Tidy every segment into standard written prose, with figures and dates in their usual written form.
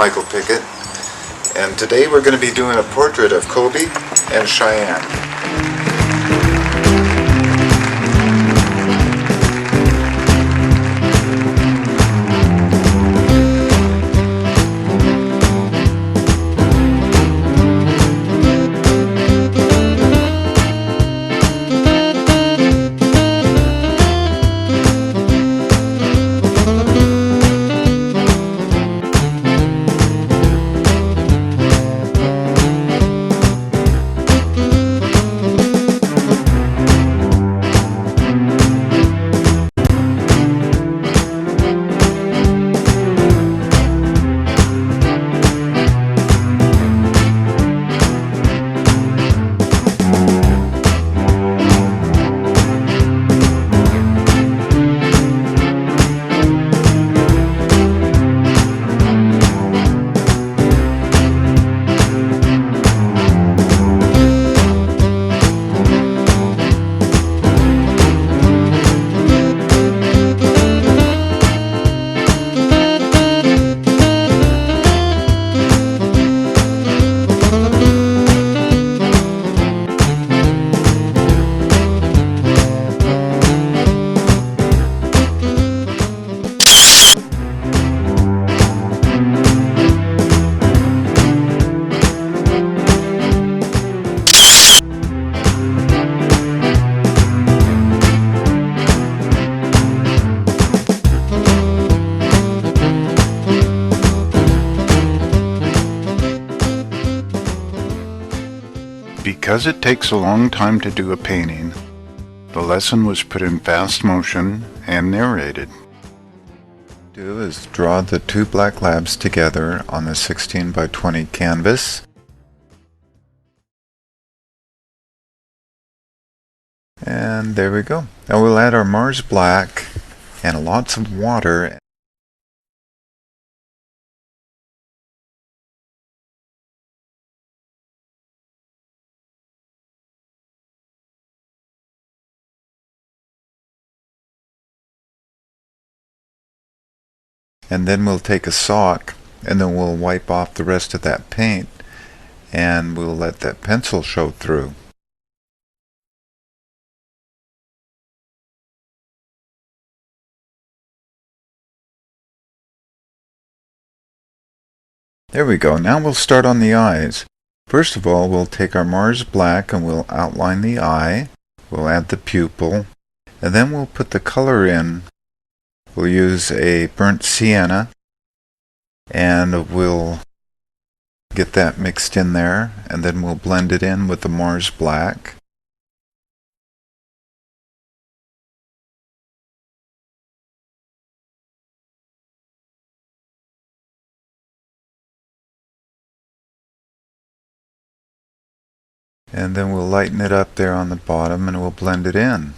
Michael Pickett, and today we're going to be doing a portrait of Kobe and Cheyenne. Because it takes a long time to do a painting, the lesson was put in fast motion and narrated. What we do is draw the two black labs together on the 16 by 20 canvas. And there we go. Now we'll add our Mars black and lots of water. And then we'll take a sock and then we'll wipe off the rest of that paint and we'll let that pencil show through. There we go. Now we'll start on the eyes. First of all, we'll take our Mars black and we'll outline the eye. We'll add the pupil and then we'll put the color in. We'll use a burnt sienna and we'll get that mixed in there and then we'll blend it in with the Mars black. And then we'll lighten it up there on the bottom and we'll blend it in.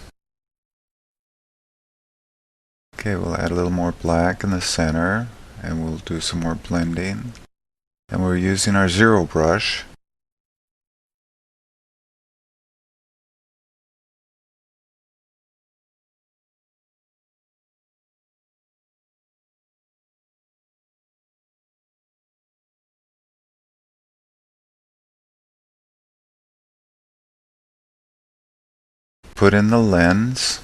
Okay, we'll add a little more black in the center and we'll do some more blending. And we're using our zero brush. Put in the lens.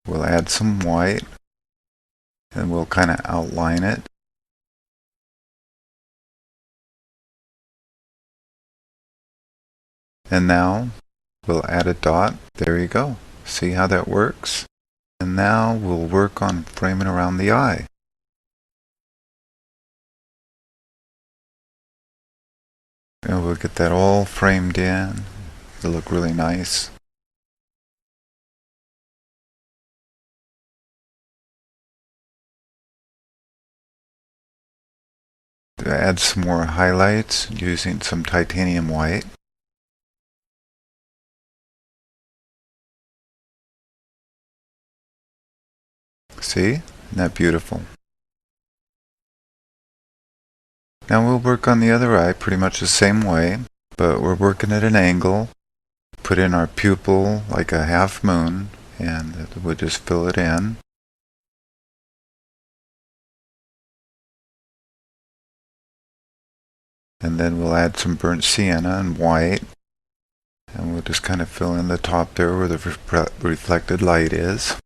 We'll add some white. And we'll kind of outline it. And now we'll add a dot. There you go. See how that works? And now we'll work on framing around the eye. And we'll get that all framed in. It'll look really nice. Add some more highlights using some titanium white. See? Isn't that beautiful? Now we'll work on the other eye pretty much the same way, but we're working at an angle. Put in our pupil like a half moon and we'll just fill it in. And then we'll add some burnt sienna and white. And we'll just kind of fill in the top there where the reflected light is.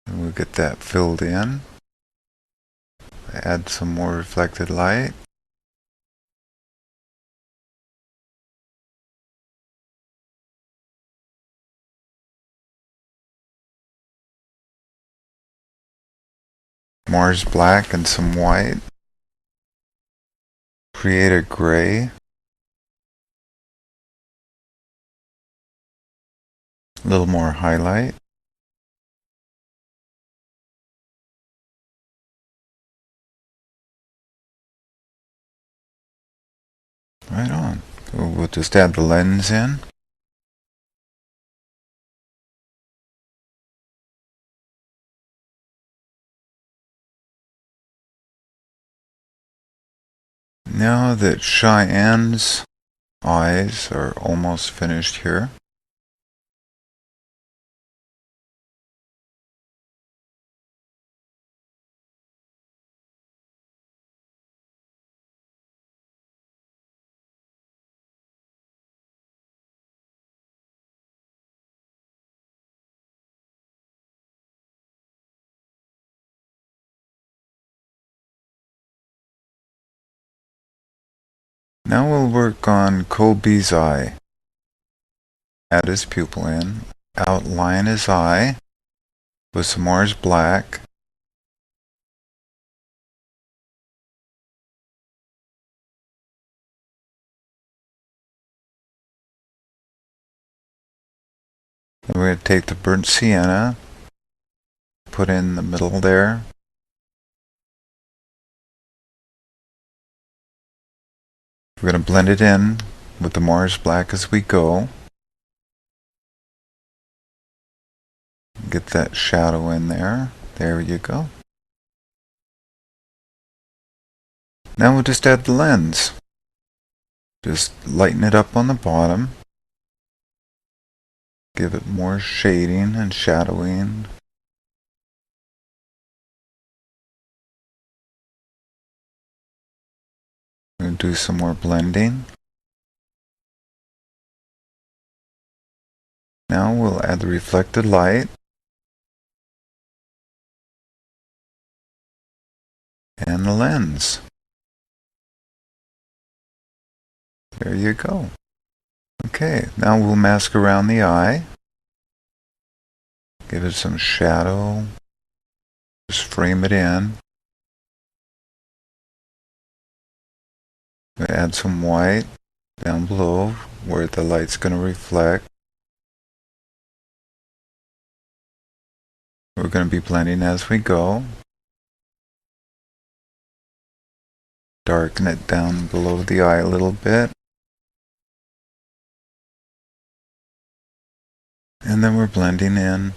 And we'll get that filled in. Add some more reflected light. Mars black and some white. Create a gray. A little more highlight. Right on. So we'll just add the lens in. Now that Cheyenne's eyes are almost finished here, now we'll work on Kobe's eye. Add his pupil in, outline his eye with some Mars black. Then we're going to take the burnt sienna, put in the middle there. We're going to blend it in with the Mars black as we go. Get that shadow in there. There you go. Now we'll just add the lens. Just lighten it up on the bottom. Give it more shading and shadowing. We're going to do some more blending. Now we'll add the reflected light. And the lens. There you go. Okay, now we'll mask around the eye. Give it some shadow. Just frame it in. Add some white down below where the light's going to reflect. We're going to be blending as we go. Darken it down below the eye a little bit. And then we're blending in.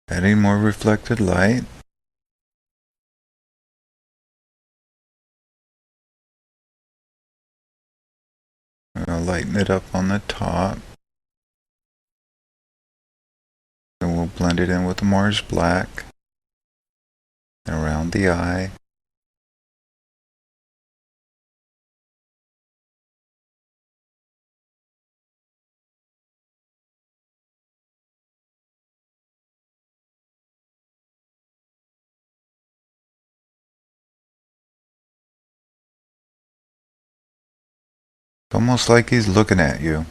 Adding more reflected light. I'm going to lighten it up on the top. And we'll blend it in with the Mars black. And around the eye. It's almost like he's looking at you.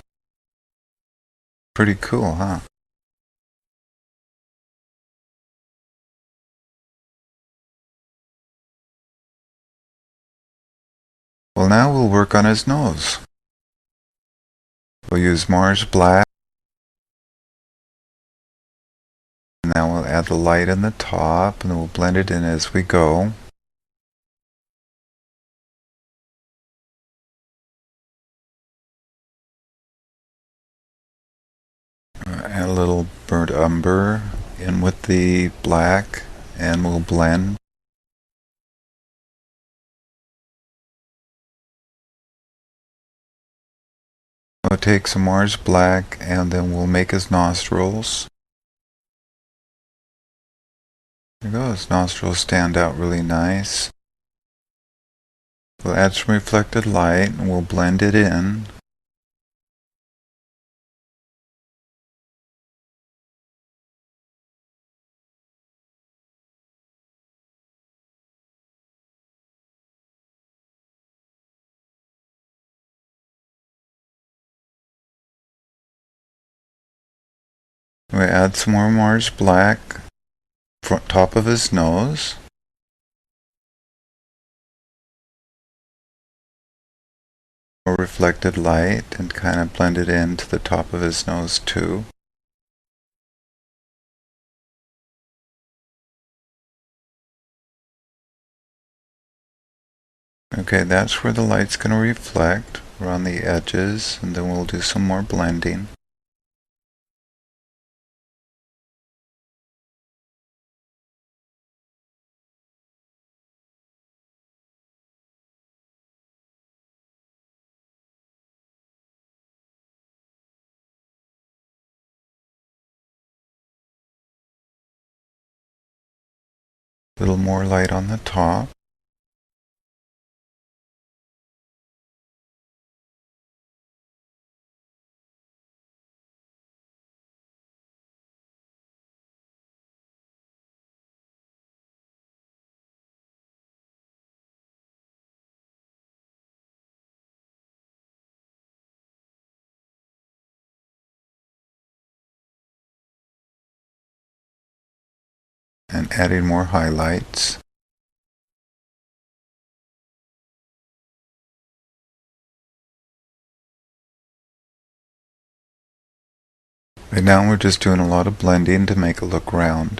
Pretty cool, huh? Well, now we'll work on his nose. We'll use Mars black. Now we'll add the light in the top and then we'll blend it in as we go. Add a little burnt umber in with the black and we'll blend. We'll take some Mars black and then we'll make his nostrils. There you go, his nostrils stand out really nice. We'll add some reflected light and we'll blend it in. We add some more Mars black, front top of his nose. More reflected light and kind of blend it into the top of his nose too. Okay, that's where the light's going to reflect, around the edges, and then we'll do some more blending. A little more light on the top. And adding more highlights. Right now we're just doing a lot of blending to make it look round.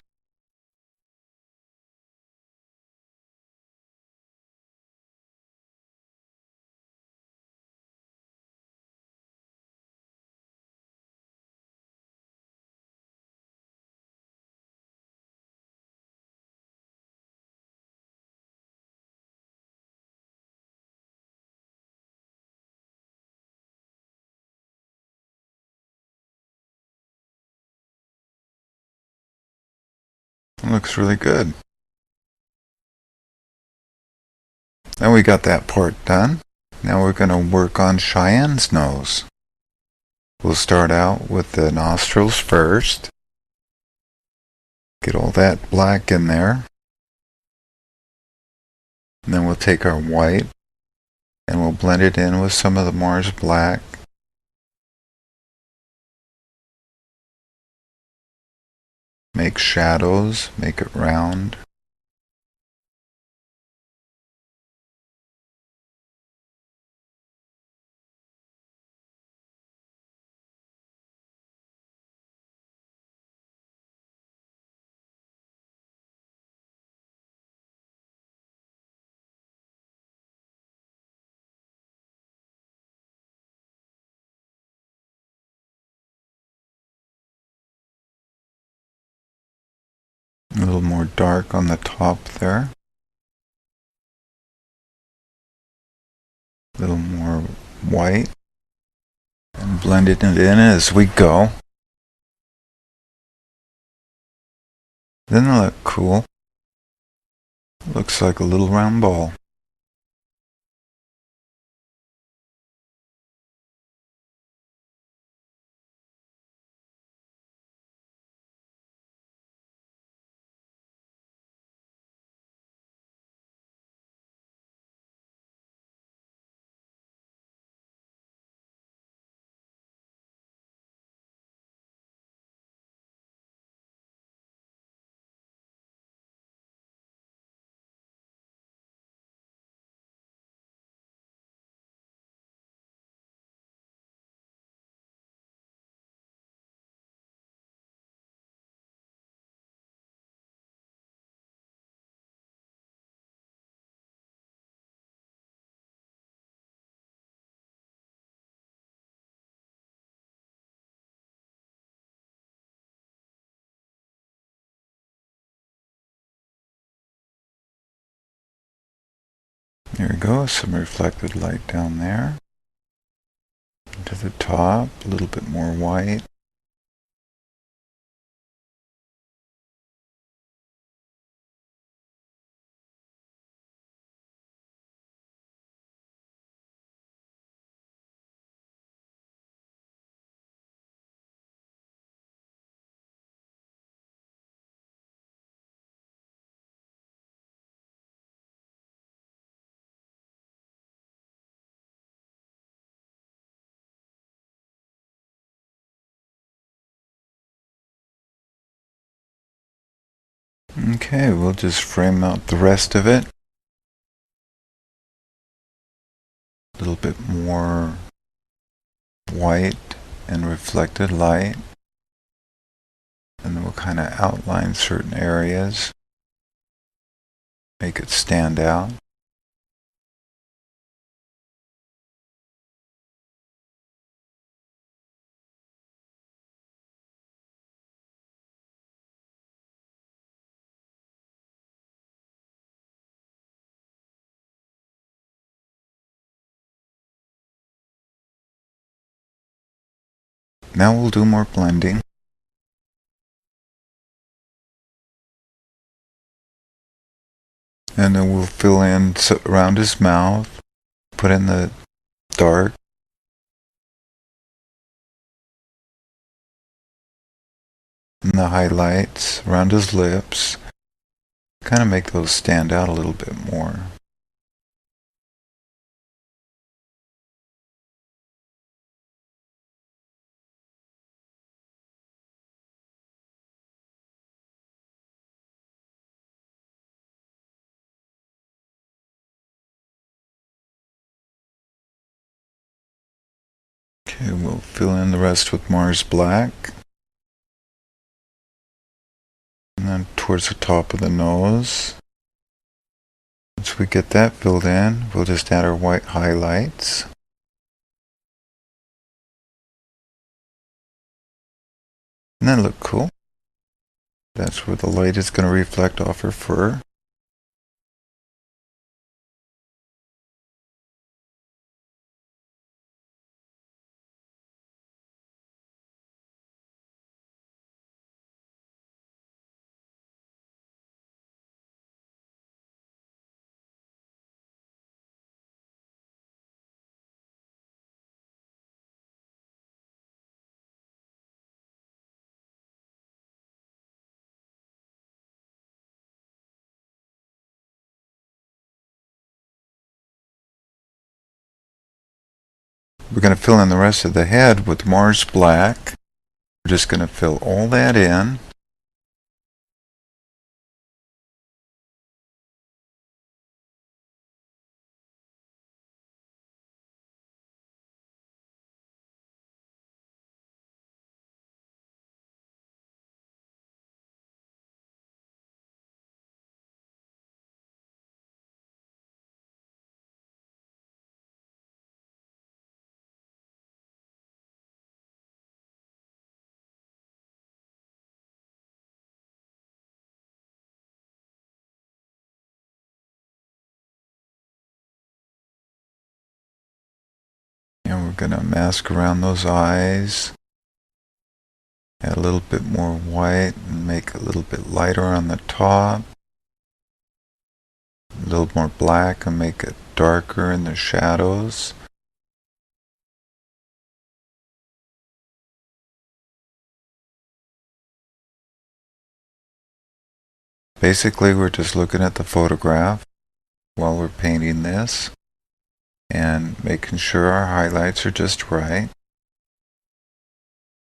It looks really good. Now we got that part done. Now we're going to work on Cheyenne's nose. We'll start out with the nostrils first. Get all that black in there. And then we'll take our white and we'll blend it in with some of the Mars black. Make shadows, make it round. A little more dark on the top there. A little more white. And blending it in as we go. Doesn't it look cool? Looks like a little round ball. There we go, some reflected light down there. To the top, a little bit more white. Okay, we'll just frame out the rest of it. A little bit more white and reflected light. And then we'll kind of outline certain areas, make it stand out. Now we'll do more blending. And then we'll fill in around his mouth, put in the dark. And the highlights around his lips. Kind of make those stand out a little bit more. Okay, we'll fill in the rest with Mars Black. And then towards the top of the nose. Once we get that filled in, we'll just add our white highlights. And that look cool. That's where the light is going to reflect off her fur. We're going to fill in the rest of the head with Mars Black. We're just going to fill all that in. And we're going to mask around those eyes. Add a little bit more white and make it a little bit lighter on the top. A little more black and make it darker in the shadows. Basically, we're just looking at the photograph while we're painting this and making sure our highlights are just right.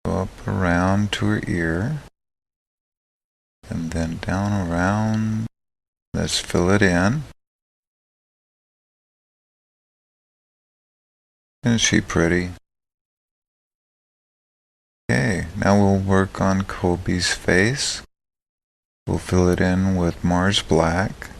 Go up around to her ear and then down around. Let's fill it in. Isn't she pretty? Okay, now we'll work on Kobe's face. We'll fill it in with Mars Black.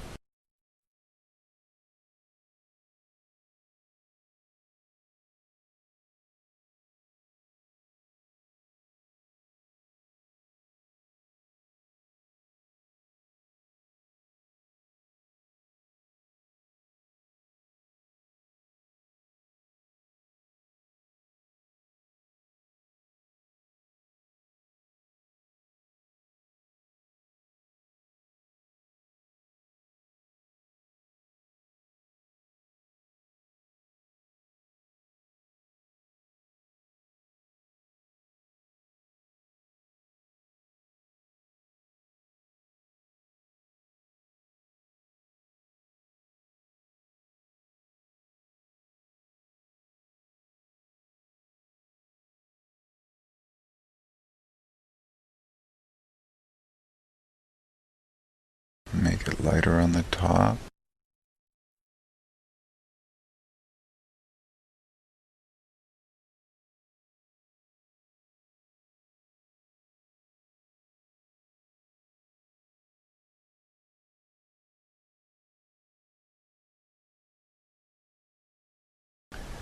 Make it lighter on the top.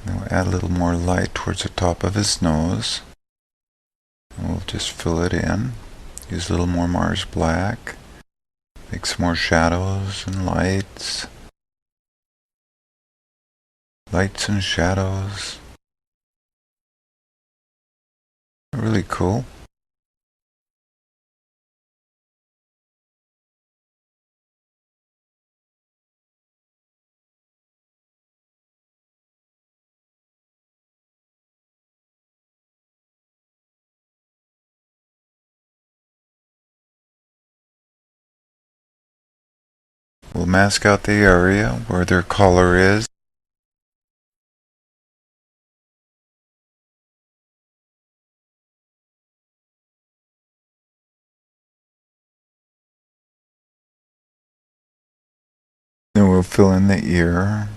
Then we'll add a little more light towards the top of his nose. And we'll just fill it in. Use a little more Mars Black. Make some more shadows and lights. Lights and shadows. Really cool. We'll mask out the area where their collar is. Then we'll fill in the ear.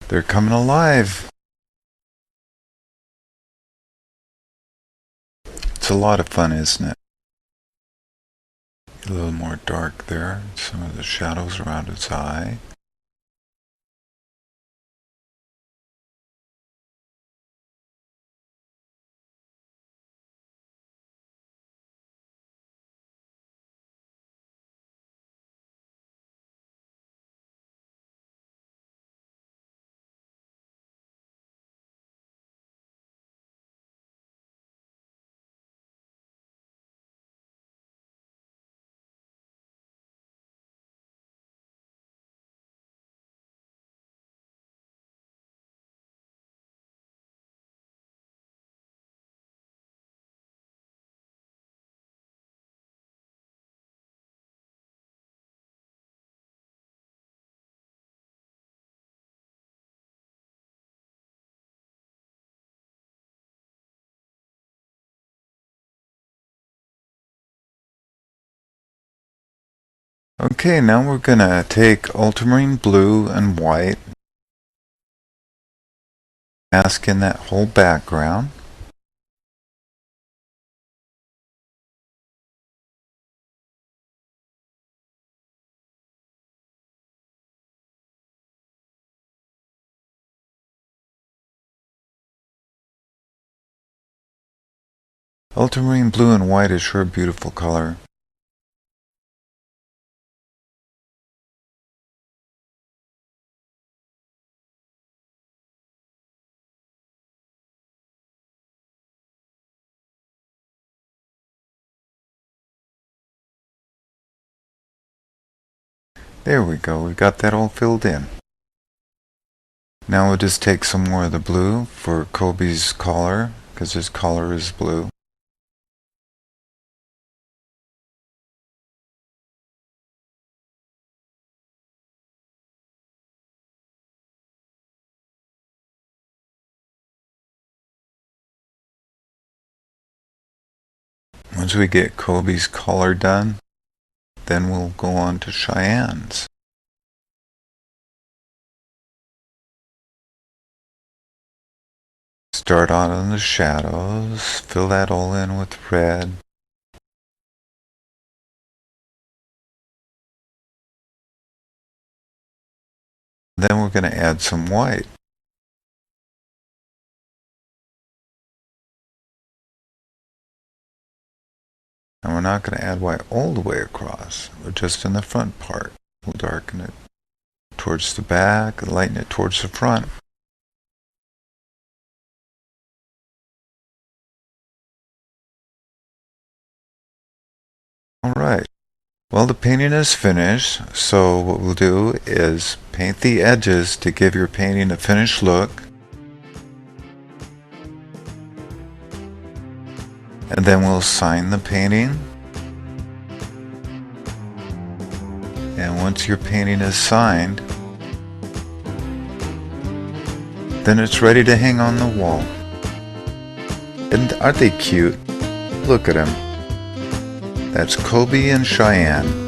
They're coming alive. It's a lot of fun, isn't it? A little more dark there. Some of the shadows around its eye. Okay, now we're gonna take ultramarine blue and white, mask in that whole background. Ultramarine blue and white is sure a beautiful color. There we go, we got that all filled in. Now we'll just take some more of the blue for Kobe's collar, because his collar is blue. Once we get Kobe's collar done, then we'll go on to Cheyenne's. Start out on the shadows, fill that all in with red. Then we're going to add some white. And we're not going to add white all the way across, but just in the front part. We'll darken it towards the back, lighten it towards the front. Alright, well the painting is finished, so what we'll do is paint the edges to give your painting a finished look. And then we'll sign the painting. once your painting is signed, then it's ready to hang on the wall. And aren't they cute? Look at them. That's Kobe and Cheyenne.